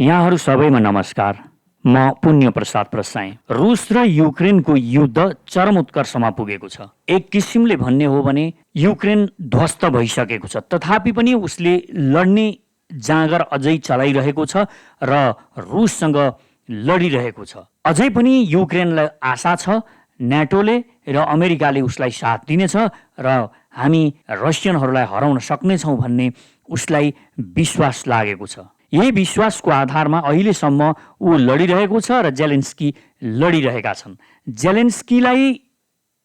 यहाँहरू सबैमा नमस्कार। म पुण्य प्रसाद प्रसाई। रुस र युक्रेनको युद्ध चरम उत्कर्षमा पुगेको छ। एक किसिमले भन्ने हो भने युक्रेन ध्वस्त भइसकेको छ, तथापि पनि उसले लड्ने जाँगर अझै चलाइरहेको छ र रुससँग लडिरहेको छ। अझै पनि युक्रेनलाई आशा छ न्याटोले र अमेरिकाले उसलाई साथ दिनेछ र हामी रसियनहरूलाई हराउन सक्नेछौँ भन्ने उसलाई विश्वास लागेको छ। यही विश्वासको आधारमा अहिलेसम्म ऊ लडिरहेको छ र जेलेन्स्की लडिरहेका छन्। जेलेन्स्कीलाई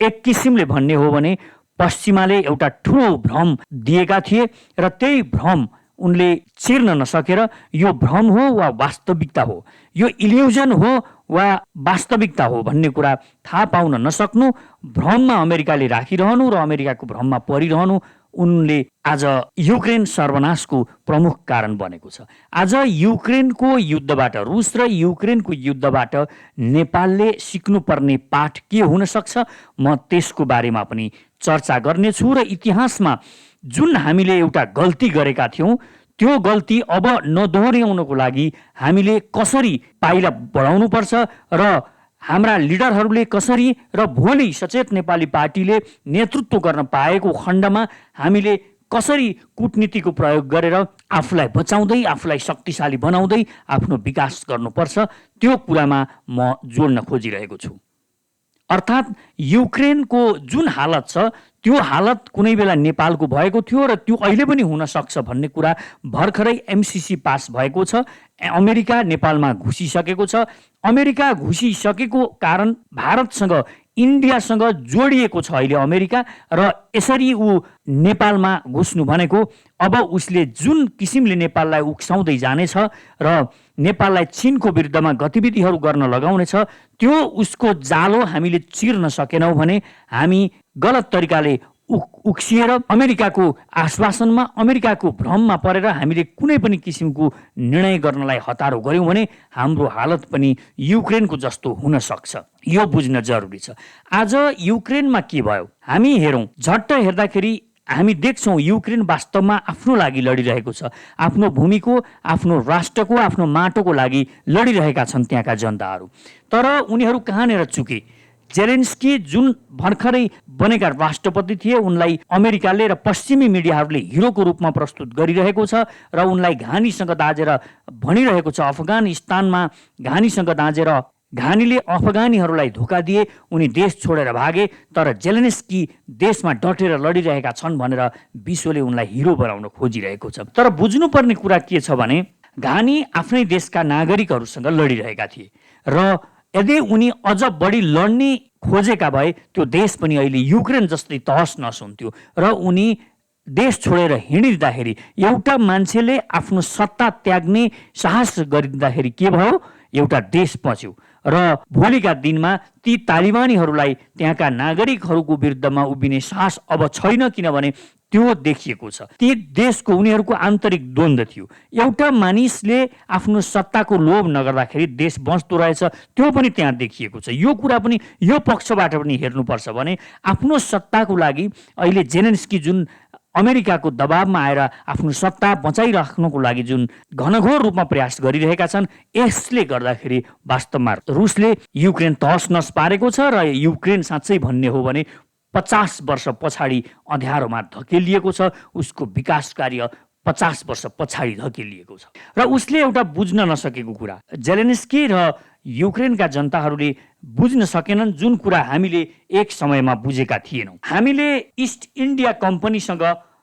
एक किसिमले भन्ने हो भने पश्चिमाले एउटा ठुलो भ्रम दिएका थिए र त्यही भ्रम उनले चिर्न नसकेर यो भ्रम हो वा वास्तविकता हो, यो इल्युजन हो वा वास्तविकता हो भन्ने कुरा थाहा पाउन नसक्नु, भ्रममा अमेरिकाले राखिरहनु र अमेरिकाको भ्रममा परिरहनु उनले आज युक्रेन सर्वनाशको प्रमुख कारण बनेको छ। आज युक्रेनको युद्धबाट, रुस र युक्रेनको युद्धबाट नेपालले सिक्नुपर्ने पाठ के हुन सक्छ, म त्यसको बारेमा पनि चर्चा गर्नेछु र इतिहासमा जुन हामीले एउटा गल्ती गरेका थियौँ त्यो गल्ती अब नदोहोर्याउनको लागि हामीले कसरी पाइला बढाउनुपर्छ र हाम्रा लिडरहरूले कसरी र भोलि सचेत नेपाली पार्टीले नेतृत्व गर्न पाएको खण्डमा हामीले कसरी कूटनीतिको प्रयोग गरेर आफूलाई बचाउँदै, आफूलाई शक्तिशाली बनाउँदै आफ्नो विकास गर्नुपर्छ, त्यो कुरामा म जोड्न खोजिरहेको छु। अर्थात् युक्रेनको जुन हालत छ त्यो हालत कुनै बेला नेपालको भएको थियो र त्यो अहिले पनि हुन सक्छ भन्ने कुरा भर्खरै एमसिसी पास भएको छ। अमेरिका नेपालमा घुसिसकेको छ। अमेरिका घुसिसकेको कारण भारतसँग, इन्डियासँग जोडिएको छ अहिले अमेरिका, र यसरी ऊ नेपालमा घुस्नु भनेको अब उसले जुन किसिमले नेपाललाई उक्साउँदै जानेछ र नेपाललाई चीनको विरुद्धमा गतिविधिहरू गर्न लगाउनेछ, त्यो उसको जालो हामीले चिर्न सकेनौँ भने हामी गलत तरिकाले उक्सिएर अमेरिकाको आश्वासनमा, अमेरिकाको भ्रममा परेर हामीले कुनै पनि किसिमको निर्णय गर्नलाई हतारो गऱ्यौँ भने हाम्रो हालत पनि युक्रेनको जस्तो हुन सक्छ। यो बुझ्न जरुरी छ। आज युक्रेनमा के भयो हामी हेरौँ। झट्ट हेर्दाखेरि हामी देख्छौँ युक्रेन वास्तवमा आफ्नो लागि लडिरहेको छ। आफ्नो भूमिको, आफ्नो राष्ट्रको, आफ्नो माटोको लागि लडिरहेका छन् त्यहाँका जनताहरू। तर उनीहरू कहाँनिर चुके? जेलेन्स्की जुन भर्खरै बनेका राष्ट्रपति थिए, उनलाई अमेरिकाले र पश्चिमी मिडियाहरूले हिरोको रूपमा प्रस्तुत गरिरहेको छ र उनलाई घानीसँग दाँजेर भनिरहेको छ, अफगानिस्तानमा घानीसँग दाँजेर घानीले अफगानीहरूलाई धोका दिए, उनी देश छोडेर भागे, तर जेलेन्स्की देशमा डटेर लडिरहेका छन् भनेर विश्वले उनलाई हिरो बनाउन खोजिरहेको छ। तर बुझ्नुपर्ने कुरा के छ भने घानी आफ्नै देशका नागरिकहरूसँग लडिरहेका थिए र यदि उनी अझ बढी लड्ने खोजेका भए त्यो देश पनि अहिले युक्रेन जस्तै तहस नहस हुन्थ्यो र उनी देश छोडेर हिँडिँदाखेरि एउटा मान्छेले आफ्नो सत्ता त्याग्ने साहस गरिँदाखेरि के भयो? एउटा देश पच्यो र भोलिका दिनमा ती तालिबानीहरूलाई त्यहाँका नागरिकहरूको विरुद्धमा उभिने साहस अब छैन, किनभने त्यो देखिएको छ। ती देशको उनीहरूको आन्तरिक द्वन्द्व थियो। एउटा मानिसले आफ्नो सत्ताको लोभ नगर्दाखेरि देश बच्दो रहेछ, त्यो पनि त्यहाँ देखिएको छ। यो कुरा पनि यो पक्षबाट पनि हेर्नुपर्छ भने आफ्नो सत्ताको लागि अहिले जेलेन्स्की जुन अमेरिकाको दबावमा आएर आफ्नो सत्ता बचाइराख्नको लागि जुन घनघोर रूपमा प्रयास गरिरहेका छन्, यसले गर्दाखेरि वास्तवमा रुसले युक्रेन तहस नहस पारेको छ र युक्रेन साँच्चै भन्ने हो भने 50 वर्ष पछाडि अँध्यारोमा धकेलिएको छ। उसको विकास कार्य 50 वर्ष पछाडि धकेलिएको छ र उसले एउटा बुझ्न नसकेको कुरा जेलेन्स्की र युक्रेनका जनताहरूले बुझ्न सकेनन्, जुन कुरा हामीले एक समयमा बुझेका थिएनौँ। हामीले इस्ट इन्डिया कम्पनीसँग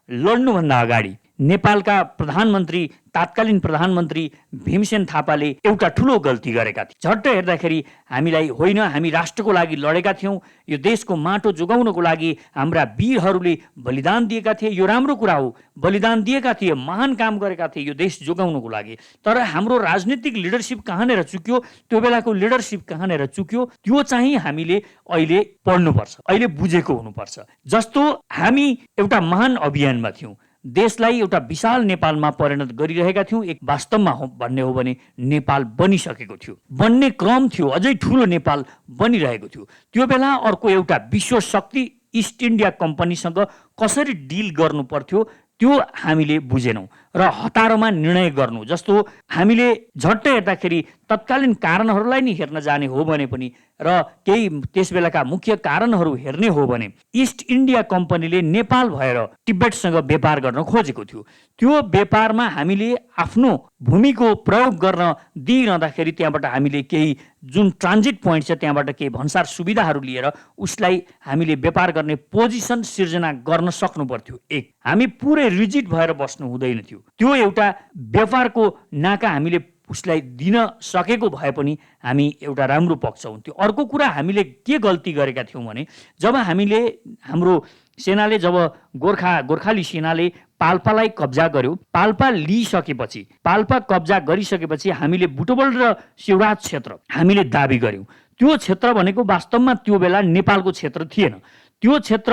लड्नुभन्दा अगाडि नेपालका प्रधानमन्त्री, तात्कालीन प्रधानमन्त्री भीमसेन थापाले एउटा ठुलो गल्ती गरेका थिए। झट्ट हेर्दाखेरि हामीलाई होइन, हामी राष्ट्रको लागि लडेका थियौँ, यो देशको माटो जोगाउनको लागि हाम्रा वीरहरूले बलिदान दिएका थिए, यो राम्रो कुरा हो, बलिदान दिएका थिए, महान काम गरेका थिए यो देश जोगाउनको लागि। तर हाम्रो राजनीतिक लिडरसिप कहाँनिर चुक्यो, त्यो बेलाको लिडरसिप कहाँनिर चुक्यो, त्यो चाहिँ हामीले अहिले पढ्नुपर्छ, अहिले बुझेको हुनुपर्छ। जस्तो हामी एउटा महान अभियानमा थियौँ, देशलाई एउटा विशाल नेपालमा परिणत गरिरहेका थियौँ। एक वास्तवमा भन्ने हो भने नेपाल बनिसकेको थियो, बन्ने क्रम थियो, अझै ठुलो नेपाल बनिरहेको थियो। त्यो बेला अर्को एउटा विश्व शक्ति इस्ट इन्डिया कम्पनीसँग कसरी डिल गर्नु पर्थ्यो त्यो हामीले बुझेनौँ र हतारोमा निर्णय गर्नु, जस्तो हामीले झट्ट हेर्दाखेरि तत्कालीन कारणहरूलाई नि हेर्न जाने हो भने पनि र केही त्यस बेलाका मुख्य कारणहरू हेर्ने हो भने इस्ट इन्डिया कम्पनीले नेपाल भएर तिब्बतसँग व्यापार गर्न खोजेको थियो। त्यो व्यापारमा हामीले आफ्नो भूमिको प्रयोग गर्न दिइरहँदाखेरि त्यहाँबाट हामीले केही जुन ट्रान्जिट पोइन्ट छ त्यहाँबाट केही भन्सार सुविधाहरू लिएर उसलाई हामीले व्यापार गर्ने पोजिसन सिर्जना गर्न सक्नु पर्थ्यो। एक, हामी पुरै रिजिड भएर बस्नु हुँदैन थियो। त्यो एउटा व्यापारको नाका हामीले उसलाई दिन सकेको भए पनि हामी एउटा राम्रो पक्ष हुन्थ्यो। अर्को कुरा, हामीले के गल्ती गरेका थियौँ भने जब हामीले हाम्रो सेनाले जब गोर्खाली सेनाले पाल्पालाई कब्जा गर्यो, पाल्पा लिइसकेपछि पाल्पा कब्जा गरिसकेपछि हामीले बुटवल र शिवराज क्षेत्र हामीले दाबी गर्यौँ। त्यो क्षेत्र भनेको वास्तवमा त्यो बेला नेपालको क्षेत्र थिएन। त्यो क्षेत्र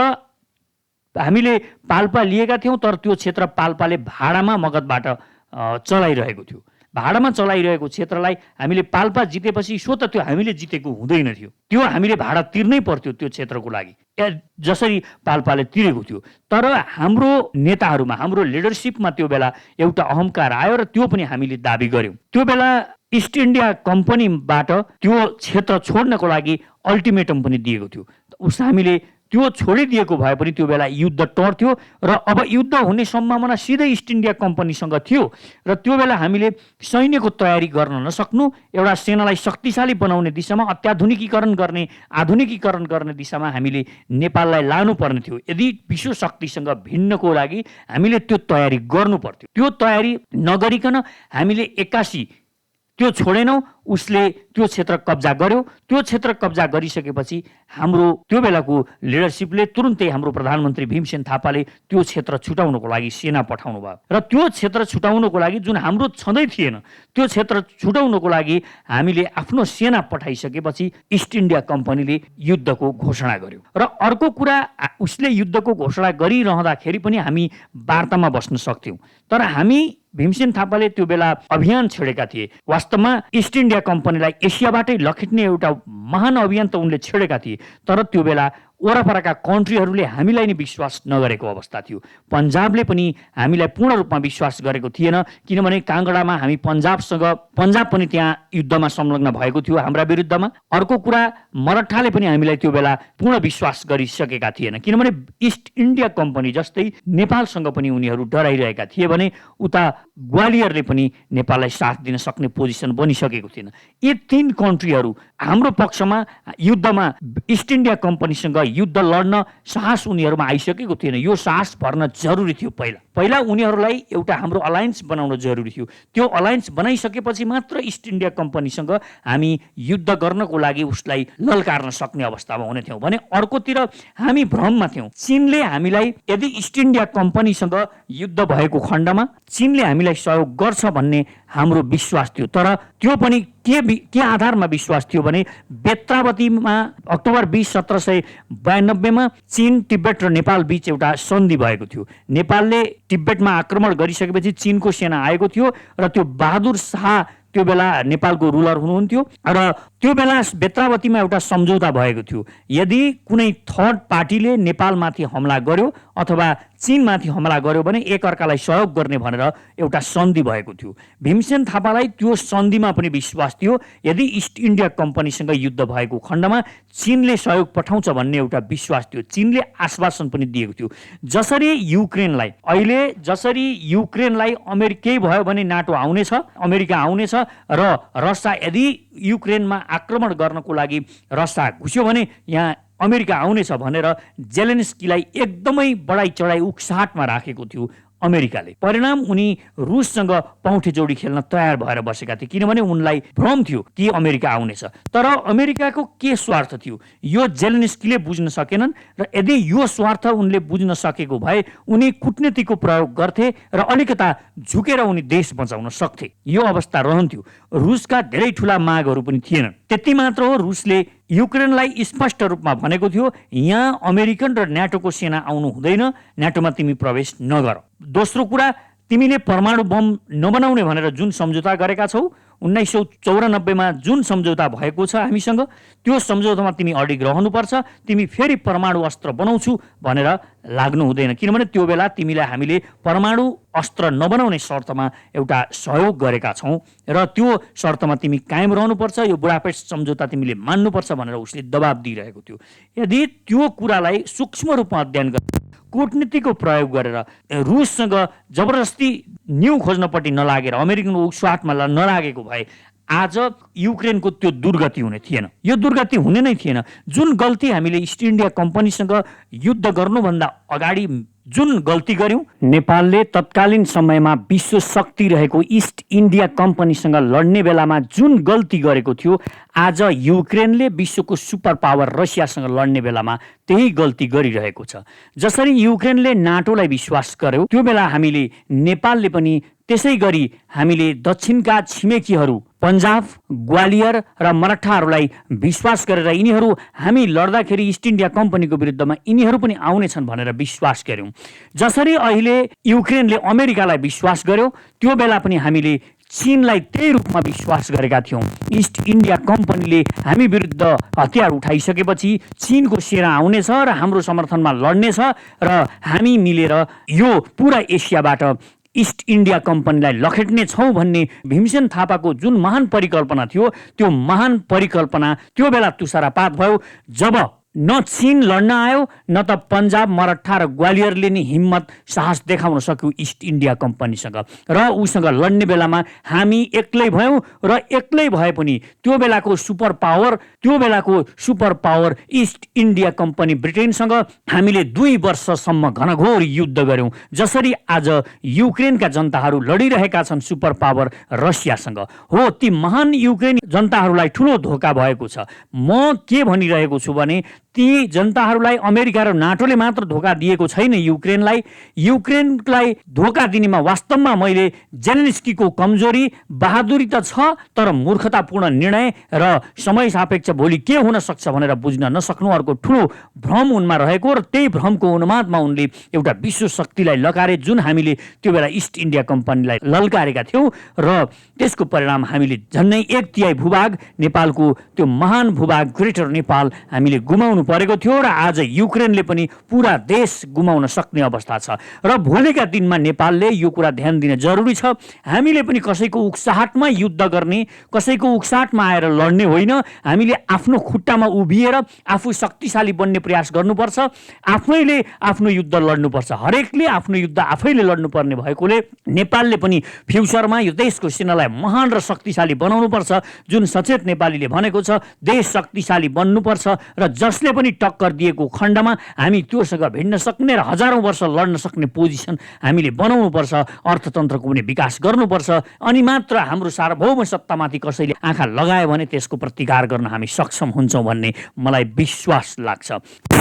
हामीले पाल्पा लिएका थियौँ, तर त्यो क्षेत्र पाल्पाले भाडामा मगधबाट चलाइरहेको थियो। भाडामा चलाइरहेको क्षेत्रलाई हामीले पाल्पा जितेपछि स्वतः त्यो हामीले जितेको हुँदैन थियो, त्यो हामीले भाडा तिर्नै पर्थ्यो त्यो क्षेत्रको लागि, जसरी पाल्पाले तिरेको थियो। तर हाम्रो नेताहरूमा, हाम्रो लिडरसिपमा त्यो बेला एउटा अहङ्कार आयो र त्यो पनि हामीले दाबी गर्यौँ। त्यो बेला इस्ट इन्डिया कम्पनीबाट त्यो क्षेत्र छोड्नको लागि अल्टिमेटम पनि दिएको थियो। हामीले त्यो छोडिदिएको भए पनि त्यो बेला युद्ध टर्थ्यो र अब युद्ध हुने सम्भावना सिधै इस्ट इन्डिया कम्पनीसँग थियो र त्यो बेला हामीले सैन्यको तयारी गर्न नसक्नु, एउटा सेनालाई शक्तिशाली बनाउने दिशामा, आधुनिकीकरण गर्ने दिशामा हामीले नेपाललाई लानुपर्ने थियो। यदि विश्व शक्तिसँग भिन्नको लागि हामीले त्यो तयारी गर्नु पर्थ्यो। त्यो तयारी नगरिकन हामीले 81 त्यो छोडेनौँ, उसले त्यो क्षेत्र कब्जा गर्यो। त्यो क्षेत्र कब्जा गरिसकेपछि हाम्रो त्यो बेलाको लिडरसिपले तुरुन्तै हाम्रो प्रधानमन्त्री भीमसेन थापाले त्यो क्षेत्र छुटाउनको लागि सेना पठाउनु भयो र त्यो क्षेत्र छुटाउनको लागि जुन हाम्रो छँदै थिएन, त्यो क्षेत्र छुटाउनको लागि हामीले आफ्नो सेना पठाइसकेपछि इस्ट इन्डिया कम्पनीले युद्धको घोषणा गर्यो। र अर्को कुरा, उसले युद्धको घोषणा गरिरहँदाखेरि पनि हामी वार्तामा बस्न सक्थ्यौँ, तर हामी भीमसेन थापाले त्यो बेला अभियान छेडेका थिए। वास्तवमा इस्ट इन्डिया कम्पनीलाई एसियाबाटै लखेट्ने एउटा महान अभियान त उनले छेडेका थिए, तर त्यो बेला वरपरका कन्ट्रीहरूले हामीलाई नै विश्वास नगरेको अवस्था थियो। पन्जाबले पनि हामीलाई पूर्ण रूपमा विश्वास गरेको थिएन, किनभने काङ्गडामा हामी पन्जाब पनि त्यहाँ युद्धमा संलग्न भएको थियो हाम्रा विरुद्धमा। अर्को कुरा, मराठाले पनि हामीलाई त्यो बेला पूर्ण विश्वास गरिसकेका थिएन, किनभने इस्ट इन्डिया कम्पनी जस्तै नेपालसँग पनि उनीहरू डराइरहेका थिए भने उता ग्वालियरले पनि नेपाललाई साथ दिन सक्ने पोजिसन बनिसकेको थिएन। यी 3 कन्ट्रीहरू हाम्रो पक्षमा युद्धमा इस्ट इन्डिया कम्पनीसँग युद्ध लड्न साहस उनीहरूमा आइसकेको थिएन। यो साहस भर्न जरुरी थियो। पहिला उनीहरूलाई एउटा हाम्रो अलायन्स बनाउन जरुरी थियो। त्यो अलायन्स बनाइसकेपछि मात्र इस्ट इन्डिया कम्पनीसँग हामी युद्ध गर्नको लागि उसलाई ललकार्न सक्ने अवस्थामा हुने थियौँ भने अर्कोतिर हामी भ्रममा थियौँ। चीनले हामीलाई, यदि इस्ट इन्डिया कम्पनीसँग युद्ध भएको खण्डमा चीनले हामीलाई सहयोग गर्छ भन्ने हाम्रो विश्वास थियो। तर त्यो पनि के आधारमा विश्वास थियो भने बेत्रावतीमा अक्टोबर 20, 1792 मा चीन, तिब्बत र नेपाल बीच एउटा सन्धि भएको थियो। नेपालले तिब्बतमा आक्रमण गरिसकेपछि चीनको सेना आएको थियो र त्यो बहादुर शाह त्यो बेला नेपालको रुलर हुनुहुन्थ्यो र त्यो बेला बेत्रावतीमा एउटा सम्झौता भएको थियो। यदि कुनै थर्ड पार्टीले नेपालमाथि हमला गर्यो अथवा चीनमाथि हमला गर्यो भने एकअर्कालाई सहयोग गर्ने भनेर एउटा सन्धि भएको थियो। भीमसेन थापालाई त्यो सन्धिमा पनि विश्वास थियो। यदि इस्ट इन्डिया कम्पनीसँग युद्ध भएको खण्डमा चीनले सहयोग पठाउँछ भन्ने एउटा विश्वास थियो। चीनले आश्वासन पनि दिएको थियो। जसरी युक्रेनलाई अमेरिकै भयो भने नाटो आउनेछ, अमेरिका आउनेछ र रसिया यदि युक्रेनमा आक्रमण गर्नको लागि रसिया घुस्यो भने यहाँ अमेरिका आउनेछ भनेर जेलेन्स्कीलाई एकदमै बढाइ चढाइ उक्साहटमा राखेको थियो अमेरिकाले। परिणाम उनी रुससँग पौठे जोडी खेल्न तयार भएर बसेका थिए, किनभने उनलाई भ्रम थियो कि अमेरिका आउनेछ। तर अमेरिकाको के स्वार्थ थियो यो जेलेन्स्कीले बुझ्न सकेनन् र यदि यो स्वार्थ उनले बुझ्न सकेको भए उनी कूटनीतिको प्रयोग गर्थे र अलिकता झुकेर उनी देश बचाउन सक्थे। यो अवस्था रहन्थ्यो। रुसका धेरै ठुला मागहरू पनि थिएनन्। त्यति मात्र हो, रुसले युक्रेनलाई स्पष्ट रूपमा भनेको थियो यहाँ अमेरिकन र न्याटोको सेना आउनु हुँदैन, न्याटोमा तिमी प्रवेश नगर। दोस्रो कुरा, तिमीले परमाणु बम नबनाउने भनेर जुन सम्झौता गरेका छौ 1994 मा जुन सम्झौता भएको छ हामीसँग, त्यो सम्झौतामा तिमी अडिग रहनुपर्छ। तिमी फेरि परमाणु अस्त्र बनाउँछु भनेर लाग्नु हुँदैन, किनभने त्यो बेला तिमीलाई हामीले परमाणु अस्त्र नबनाउने शर्तमा एउटा सहयोग गरेका छौँ र त्यो शर्तमा तिमी कायम रहनुपर्छ, यो बुडापेस्ट सम्झौता तिमीले मान्नुपर्छ भनेर उसले दबाब दिइरहेको थियो। यदि त्यो कुरालाई सूक्ष्म रूपमा अध्ययन गरेर कूटनीतिको प्रयोग गरेर रुससँग जबरजस्ती न्यु खोज्नपट्टि नलागेर अमेरिकन स्वार्थमा नलागेको भए आज युक्रेनको त्यो दुर्गति हुने थिएन, यो दुर्गति हुने नै थिएन। जुन गल्ती हामीले इस्ट इन्डिया कम्पनीसँग युद्ध गर्नुभन्दा अगाडि जुन गल्ती गर्यौं, नेपालले तत्कालीन समयमा विश्व शक्ति रहेको इस्ट इन्डिया कम्पनीसँग लड्ने बेलामा जुन गल्ती गरेको थियो, आज युक्रेनले विश्वको सुपर पावर रसियासँग लड्ने बेलामा त्यही गल्ती गरिरहेको छ। जसरी युक्रेनले नाटोलाई विश्वास गर्यो, त्यो बेला हामीले नेपालले पनि त्यसै गरी हामीले दक्षिणका छिमेकीहरू पन्जाब, ग्वालियर र मराठाहरूलाई विश्वास गरेर यिनीहरू हामी लड्दाखेरि इस्ट इन्डिया कम्पनीको विरुद्धमा यिनीहरू पनि आउनेछन् भनेर विश्वास गर्यौं। जसरी अहिले युक्रेनले अमेरिकालाई विश्वास गर्यो, त्यो बेला पनि हामीले चीनलाई त्यही रूपमा विश्वास गरेका थियौं। इस्ट इन्डिया कम्पनीले हामी विरुद्ध हतियार उठाइसकेपछि चीनको सेना आउनेछ र हाम्रो समर्थनमा लड्नेछ र हामी मिलेर यो पुरा एसियाबाट इस्ट इन्डिया कम्पनीलाई लखेट्ने छौं भन्ने भीमसेन थापाको जुन महान परिकल्पना थियो, त्यो महान परिकल्पना त्यो बेला तुषारपात भयो जब न चीन लड्न आयो, न त पन्जाब, मराठा र ग्वालियरले नि हिम्मत साहस देखाउन सक्यो इस्ट इन्डिया कम्पनीसँग। र उसँग लड्ने बेलामा हामी एक्लै भयौं र एक्लै भए पनि त्यो बेलाको super power East India Company ब्रिटेनसँग हामीले 2 वर्षसम्म घनघोर युद्ध गर्यौं। जसरी आज युक्रेनका जनताहरू लडिरहेका छन् सुपर पावर रसियासँग, हो ती महान युक्रेनी जनताहरूलाई ठूलो धोका भएको छ। म के भनिरहेको छु भने ती जनताहरूलाई अमेरिका र नाटोले मात्र धोका दिएको छैन। युक्रेनलाई धोका दिनेमा वास्तवमा मैले जेलेन्स्कीको कमजोरी, बहादुरी त छ, तर मूर्खतापूर्ण निर्णय र समय सापेक्ष भोलि के हुन सक्छ भनेर बुझ्न नसक्नु अर्को ठूलो भ्रम उनमा रहेको, र त्यही भ्रमको उन्मादमा उनले एउटा विश्व शक्तिलाई लकारे, जुन हामीले त्यो बेला इस्ट इन्डिया कम्पनीलाई ललकारेका थियौं र त्यसको परिणाम हामीले झन्नै 1/3 भूभाग नेपालको त्यो महान भूभाग ग्रेटर नेपाल हामीले गुमाउनु परेको थियो र आज युक्रेनले पनि पूरा देश गुमाउन सक्ने अवस्था छ। र भोलिका दिनमा नेपालले यो कुरा ध्यान दिन जरुरी छ। हामीले पनि कसैको उक्साहटमा युद्ध गर्ने, कसैको उक्साहटमा आएर लड्ने होइन। हामीले आफ्नो खुट्टामा उभिएर आफू शक्तिशाली बन्ने प्रयास गर्नुपर्छ। आफैले आफ्नो युद्ध लड्नुपर्छ। हरेकले आफ्नो युद्ध आफैले लड्नुपर्ने भएकोले नेपालले पनि फ्युचरमा यो देशको सेनालाई महान र शक्तिशाली बनाउनुपर्छ। जुन सचेत नेपालीले भनेको छ, देश शक्तिशाली बन्नुपर्छ र जसले पनि टक्कर दिएको खण्डमा हामी त्योसँग भिड्न सक्ने र हजारौं वर्ष लड्न सक्ने पोजिसन हामीले बनाउनुपर्छ। अर्थतन्त्रको पनि विकास गर्नुपर्छ। अनि मात्र हाम्रो सार्वभौम सत्तामाथि कसैले आँखा लगायो भने त्यसको प्रतिकार गर्न हामी सक्षम हुन्छौँ भन्ने मलाई विश्वास लाग्छ।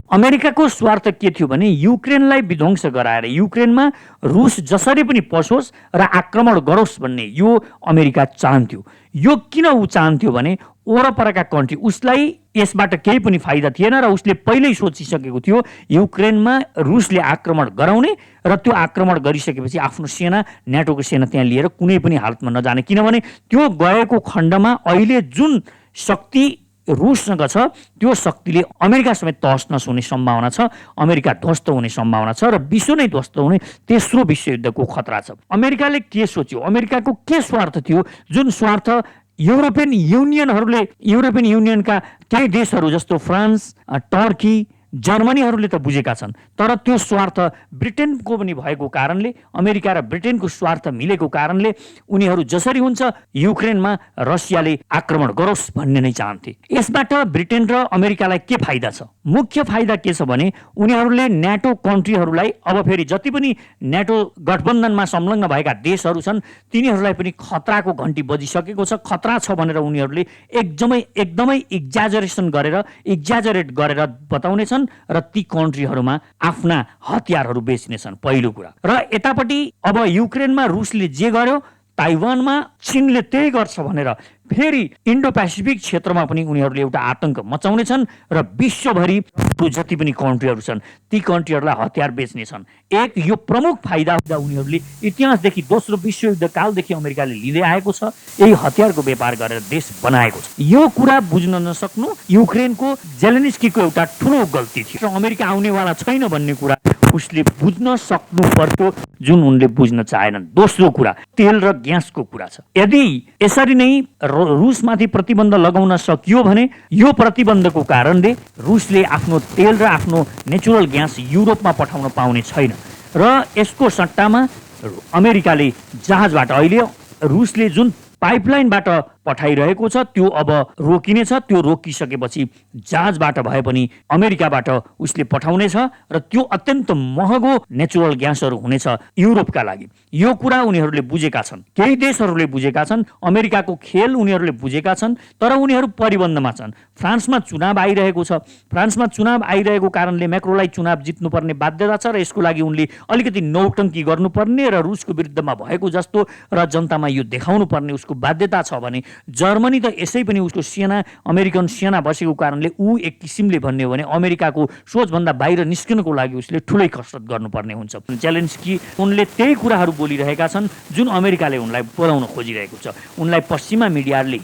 अमेरिकाको स्वार्थ के थियो भने युक्रेनलाई विध्वंस गराएर युक्रेनमा रुस जसरी पनि पसोस् र आक्रमण गरोस् भन्ने यो अमेरिका चाहन्थ्यो। यो किन ऊ चाहन्थ्यो भने वरपरका कन्ट्री उसलाई यसबाट केही पनि फाइदा थिएन र उसले पहिल्यै सोचिसकेको थियो युक्रेनमा रुसले आक्रमण गराउने र त्यो आक्रमण गरिसकेपछि आफ्नो सेना, न्याटोको सेना त्यहाँ लिएर कुनै पनि हालतमा नजाने, किनभने त्यो गएको खण्डमा अहिले जुन शक्ति रुससँग छ त्यो शक्तिले अमेरिका समेत तहस नहस हुने सम्भावना छ, अमेरिका ध्वस्त हुने सम्भावना छ र विश्व नै ध्वस्त हुने तेस्रो विश्वयुद्धको खतरा छ। अमेरिकाले के सोच्यो, अमेरिकाको के स्वार्थ थियो, जुन स्वार्थ युरोपियन युनियनका केही देशहरू जस्तो फ्रान्स, टर्की, जर्मनीहरूले त बुझेका छन्, तर त्यो स्वार्थ ब्रिटेनको पनि भएको कारणले, अमेरिका र ब्रिटेनको स्वार्थ मिलेको कारणले उनीहरू जसरी हुन्छ युक्रेनमा रसियाले आक्रमण गरोस् भन्ने नै चाहन्थे। यसबाट ब्रिटेन र अमेरिकालाई के फाइदा छ? मुख्य फाइदा के छ भने उनीहरूले न्याटो कन्ट्रीहरूलाई अब फेरि जति पनि न्याटो गठबन्धनमा संलग्न भएका देशहरू छन् तिनीहरूलाई पनि खतराको घन्टी बजिसकेको छ। खतरा छ भनेर उनीहरूले एकदमै एक्जाजरेट गरेर बताउनेछन् र ती कन्ट्रीहरूमा आफ्ना हतियारहरू बेच्नेछन् पहिलो कुरा। र यतापट्टि अब युक्रेनमा रुसले जे गर्यो ताइवानमा चीनले त्यही गर्छ भनेर फेरि इन्डो पेसिफिक क्षेत्रमा पनि उनीहरूले एउटा आतंक मचाउनेछन् र विश्वभरि जति पनि कन्ट्रीहरू छन् ती कन्ट्रीहरूलाई हतियार बेच्नेछन्। एक यो प्रमुख फाइदा उनीहरूले इतिहासदेखि दोस्रो विश्वयुद्ध कालदेखि अमेरिकाले लिँदै आएको छ, यही हतियारको व्यापार गरेर देश बनाएको छ। यो कुरा बुझ्न नसक्नु युक्रेनको जेलेन्स्कीको एउटा ठुलो गल्ती थियो र अमेरिका आउनेवाला छैन भन्ने कुरा उसले बुझ्न सक्नु पर्थ्यो, जुन उनले बुझ्न चाहेनन्। दोस्रो कुरा तेल र ग्यासको कुरा छ। यदि यसरी नै रुसमाथि प्रतिबन्ध लगाउन सकियो भने यो प्रतिबन्धको कारणले रुसले आफ्नो तेल र आफ्नो नेचुरल ग्यास युरोपमा पठाउन पाउने छैन र यसको सट्टामा अमेरिकाले जहाजबाट अहिले रुसले जुन पाइपलाइनबाट पठाइरहेको छ त्यो अब रोकिनेछ। त्यो रोकिसकेपछि जहाजबाट भए पनि अमेरिकाबाट उसले पठाउनेछ र त्यो अत्यन्त महँगो नेचुरल ग्यासहरू हुनेछ युरोपका लागि। यो कुरा उनीहरूले बुझेका छन्, केही देशहरूले बुझेका छन्, अमेरिकाको खेल उनीहरूले बुझेका छन्, तर उनीहरू परिबन्दमा छन्। फ्रान्समा चुनाव आइरहेको छ, फ्रान्समा चुनाव आइरहेको कारणले मैक्रोलाई चुनाव जित्नुपर्ने बाध्यता छ र यसको लागि उनले अलिकति नौटङ्की गर्नुपर्ने र रुसको विरुद्धमा भएको जस्तो र जनतामा यो देखाउनु पर्ने उसको बाध्यता छ भने जर्मनी त यसै पनि उसको सेना अमेरिकन सेना बसेको कारणले ऊ एक किसिमले भन्ने हो भने अमेरिकाको सोचभन्दा बाहिर निस्किनको लागि उसले ठुलै कसरत गर्नुपर्ने हुन्छ। जेलेन्स्की उनले त्यही कुराहरू बोलिरहेका छन् जुन अमेरिकाले उनलाई बोलाउन खोजिरहेको छ। उनलाई पश्चिमा मिडियाहरूले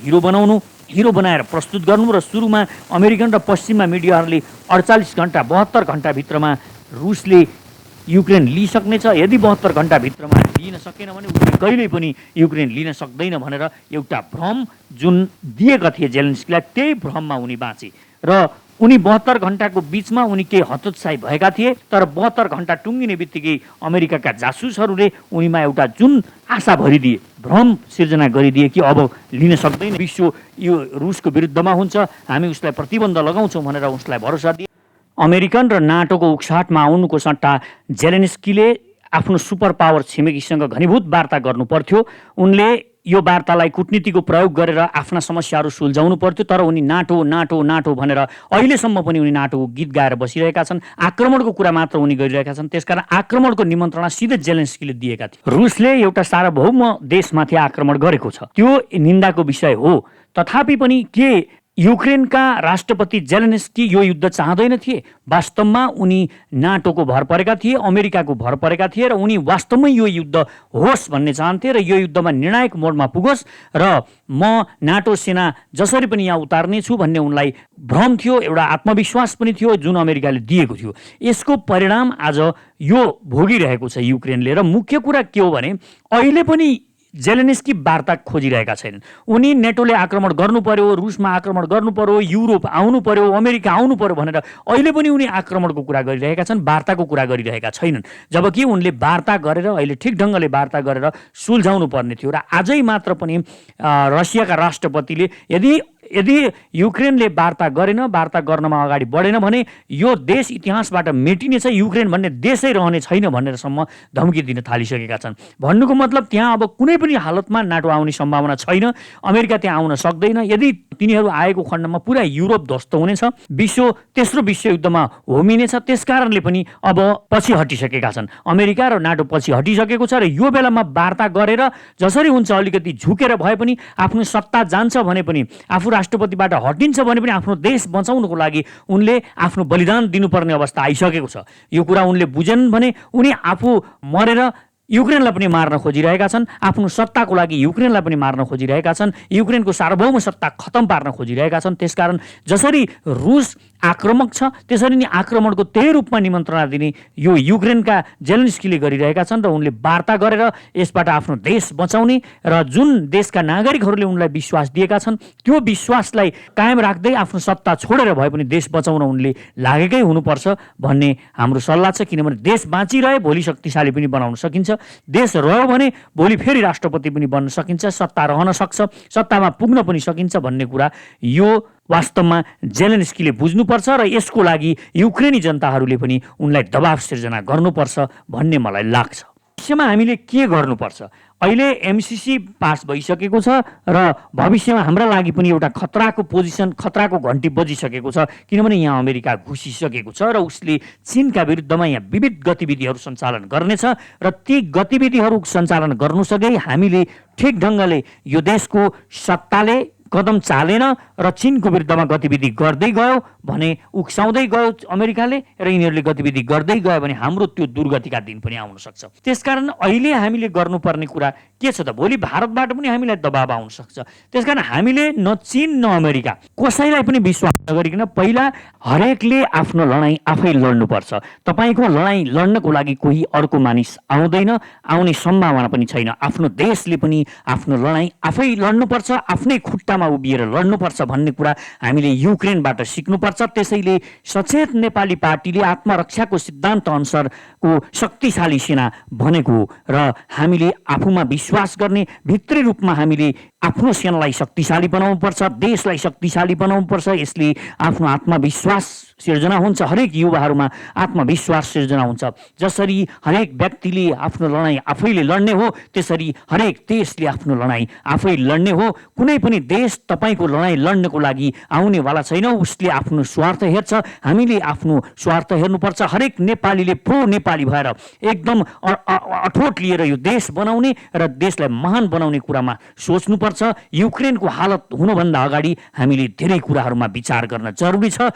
हिरो बनाएर प्रस्तुत गर्नु र सुरुमा अमेरिकन र पश्चिमा मिडियाहरूले 48 घण्टा 72 घण्टाभित्रमा रुसले युक्रेन लिइसक्नेछ, यदि 72 घण्टाभित्रमा लिन सकेन भने उसले कहिल्यै पनि युक्रेन लिन सक्दैन भनेर एउटा भ्रम जुन दिएका थिए जेलेन्स्कीलाई, त्यही भ्रममा उनी बाँचे र उनी 72 घण्टाको बिचमा उनी केही हतोत्साही भएका थिए। तर 72 घण्टा टुङ्गिने बित्तिकै अमेरिकाका जासुसहरूले उनीमा एउटा जुन आशा भरिदिए, भ्रम सिर्जना गरिदिए कि अब लिन सक्दैन, विश्व यो रुसको विरुद्धमा हुन्छ, हामी उसलाई प्रतिबन्ध लगाउँछौँ भनेर उसलाई भरोसा दिए। अमेरिकन र नाटोको उक्साटमा आउनुको सट्टा जेलेन्स्कीले आफ्नो सुपर पावर छिमेकीसँग घनीभूत वार्ता गर्नु पर्थ्यो। उनले यो वार्तालाई कूटनीतिको प्रयोग गरेर आफ्ना समस्याहरू सुल्झाउनु पर्थ्यो। तर उनी नाटो नाटो नाटो भनेर अहिलेसम्म पनि उनी नाटोको गीत गाएर बसिरहेका छन्। आक्रमणको कुरा मात्र उनी गरिरहेका छन्, त्यसकारण आक्रमणको निमन्त्रणा सिधै जेलेन्स्कीले दिएका थिए। रुसले एउटा सार्वभौम देशमाथि आक्रमण गरेको छ, त्यो निन्दाको विषय हो। तथापि पनि के युक्रेनका राष्ट्रपति जेलेन्स्की यो युद्ध चाहँदैन थिए? वास्तवमा उनी नाटोको भर परेका थिए, अमेरिकाको भर परेका थिए र उनी वास्तवमै यो युद्ध होस् भन्ने चाहन्थे र यो युद्धमा निर्णायक मोडमा पुगोस् र म नाटो सेना जसरी पनि यहाँ उतार्ने छु भन्ने उनलाई भ्रम थियो, एउटा आत्मविश्वास पनि थियो जुन अमेरिकाले दिएको थियो। यसको परिणाम आज यो भोगिरहेको छ युक्रेनले। र मुख्य कुरा के हो भने अहिले पनि जेलेन्स्की वार्ता खोजिरहेका छैनन्। उनी नेटोले आक्रमण गर्नु पर्यो, रुसमा आक्रमण गर्नु पर्यो, युरोप आउनु पर्यो, अमेरिका आउनु पर्यो भनेर अहिले पनि उनी आक्रमणको कुरा गरिरहेका छन्, वार्ताको कुरा गरिरहेका छैनन्। जबकि उनले वार्ता गरेर अहिले ठिक ढङ्गले वार्ता गरेर सुल्झाउनु पर्ने थियो। र आजै मात्र पनि रसियाका राष्ट्रपतिले यदि युक्रेनले वार्ता गरेन, वार्ता गर्नमा अगाडि बढेन भने यो देश इतिहासबाट मेटिनेछ, युक्रेन भन्ने देशै रहने छैन भनेरसम्म धम्की दिन थालिसकेका छन्। भन्नुको मतलब त्यहाँ अब कुनै पनि हालतमा नाटो आउने सम्भावना छैन, अमेरिका त्यहाँ आउन सक्दैन। यदि तिनीहरू आएको खण्डमा पुरा युरोप ध्वस्त हुनेछ, तेस्रो विश्वयुद्धमा होमिनेछ। त्यसकारणले पनि अब पछि हटिसकेका छन्, अमेरिका र नाटो पछि हटिसकेको छ। र यो बेलामा वार्ता गरेर जसरी हुन्छ अलिकति झुकेर भए पनि आफ्नो सत्ता जान्छ भने पनि, आफू राष्ट्रपतिबाट हटिन्छ भने पनि आफ्नो देश बचाउनको लागि उनले आफ्नो बलिदान दिनुपर्ने अवस्था आइसकेको छ। यो कुरा उनले बुझेनन् भने उनी आफू मरेर युक्रेनलाई पनि मार्न खोजिरहेका छन्, आफ्नो सत्ताको लागि युक्रेनलाई पनि मार्न खोजिरहेका छन्, युक्रेनको सार्वभौम सत्ता खतम पार्न खोजिरहेका छन्। त्यसकारण जसरी रुस आक्रमक छ त्यसरी नै आक्रमणको त्यही रूपमा निमन्त्रणा दिने यो युक्रेनका जेलेन्स्कीले गरिरहेका छन् र उनले वार्ता गरेर यसबाट आफ्नो देश बचाउने र जुन देशका नागरिकहरूले उनलाई विश्वास दिएका छन् त्यो विश्वासलाई कायम राख्दै आफ्नो सत्ता छोडेर भए पनि देश बचाउन उनले लागेकै हुनुपर्छ भन्ने हाम्रो सल्लाह छ। किनभने देश बाँचिरहे भोलि शक्तिशाली पनि बनाउन सकिन्छ, देश रह्यो भने भोलि फेरि राष्ट्रपति पनि बन्न सकिन्छ, सत्ता रहन सक्छ, सत्तामा पुग्न पनि सकिन्छ भन्ने कुरा यो वास्तवमा जेलेन्स्कीले बुझ्नुपर्छ र यसको लागि युक्रेनी जनताहरूले पनि उनलाई दबाव सिर्जना गर्नुपर्छ भन्ने मलाई लाग्छ। भविष्यमा हामीले के गर्नुपर्छ? अहिले एमसीसी पास भइसकेको छ र भविष्यमा हाम्रा लागि पनि एउटा खतराको पोजिसन, खतराको घन्टी बजिसकेको छ, किनभने यहाँ अमेरिका घुसिसकेको छ र उसले चीनका विरुद्धमा यहाँ विविध गतिविधिहरू सञ्चालन गर्नेछ र ती गतिविधिहरू सञ्चालन गर्नुसँगै हामीले ठिक ढङ्गले यो देशको सत्ताले कदम चालेन र चीनको विरुद्धमा गतिविधि गर्दै गयो भने, उक्साउँदै गयो अमेरिकाले र यिनीहरूले गतिविधि गर्दै गयो भने हाम्रो त्यो दुर्गतिका दिन पनि आउन सक्छ। त्यसकारण अहिले हामीले गर्नुपर्ने कुरा के छ त? भोलि भारतबाट पनि हामीलाई दबाब आउन सक्छ। त्यसकारण हामीले न चीन न अमेरिका कसैलाई पनि विश्वास नगरिकन पहिला हरेकले आफ्नो लडाइँ आफै लड्नुपर्छ। तपाईँको लडाइँ लड्नको लागि कोही अर्को मानिस आउँदैन, आउने सम्भावना पनि छैन। आफ्नो देशले पनि आफ्नो लडाइँ आफै लड्नुपर्छ, आफ्नै खुट्टामा उभिएर लड्नुपर्छ भन्ने कुरा हामीले युक्रेनबाट सिक्नुपर्छ। त्यसैले सचेत नेपाली पार्टीले आत्मरक्षाको सिद्धान्त अनुसारको शक्तिशाली सेना भनेको र हामीले आफूमा विश्वास गर्ने, भित्री रूपमा हामीले आफ्नो सेनालाई शक्तिशाली बनाउनुपर्छ, देशलाई शक्तिशाली बनाउनुपर्छ। यसले आफ्नो आत्मविश्वास सिर्जना हुन्छ, हरेक युवाहरूमा आत्मविश्वास सिर्जना हुन्छ। जसरी हरेक व्यक्तिले आफ्नो लडाइँ आफैले लड्ने हो, त्यसरी हरेक देशले आफ्नो लडाइँ आफै लड्ने हो। कुनै पनि देश तपाईँको लडाइँ लड्नको लागि आउनेवाला छैन, उसले आफ्नो स्वार्थ हेर्छ। हामीले आफ्नो स्वार्थ हेर्नुपर्छ। हरेक नेपालीले प्रो नेपाली भएर एकदम अठोट लिएर यो देश बनाउने र देशलाई महान बनाउने कुरामा सोच्नुपर्छ। युक्रेनको हालत हुनुभन्दा अगाडि हामीले धेरै कुराहरूमा विचार गर्न जरुरी छ